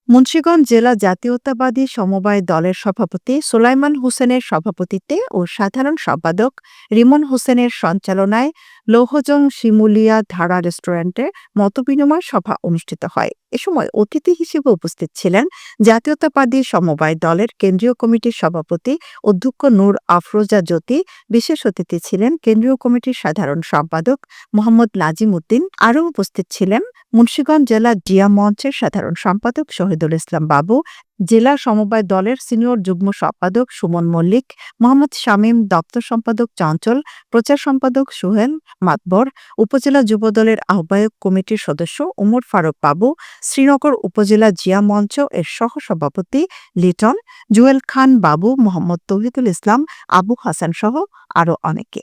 মুন্সিগঞ্জ জেলা জাতীয়তাবাদী সমবায় দলের সভাপতি সোলাইমান হোসেনের সভাপতিত্বে ও সাধারণ সম্পাদক রিমন হোসেনের সঞ্চালনায় লৌহজং শিমুলিয়া ধারা রেস্টুরেন্টে মতবিনিময় সভা অনুষ্ঠিত হয়। এ সময় অতিথি হিসেবে উপস্থিত ছিলেন জাতীয়তাবাদী সমবায় দলের কেন্দ্রীয় কমিটির সভাপতি অধ্যক্ষ নূর আফরোজা জ্যোতি। বিশেষ অতিথি ছিলেন কেন্দ্রীয় কমিটির সাধারণ সম্পাদক মোহাম্মদ নাজিম উদ্দিন। আরও উপস্থিত ছিলেন মুন্সিগঞ্জ জেলা জিয়া মঞ্চের সাধারণ সম্পাদক শহীদুল ইসলাম বাবু, জেলা সমবায় দলের সিনিয়র যুগ্ম সম্পাদক সুমন মল্লিক, মোহাম্মদ শামীম, দপ্তর সম্পাদক চঞ্চল, প্রচার সম্পাদক সোহেল মাতবর, উপজেলা যুবদলের আহ্বায়ক কমিটির সদস্য উমর ফারুক বাবু, শ্রীনগর উপজেলা জিয়া মঞ্চ এর সহসভাপতি লিটন, জুয়েল খান বাবু, মোহাম্মদ তৌহিদুল ইসলাম, আবু হাসান সহ আরও অনেকে।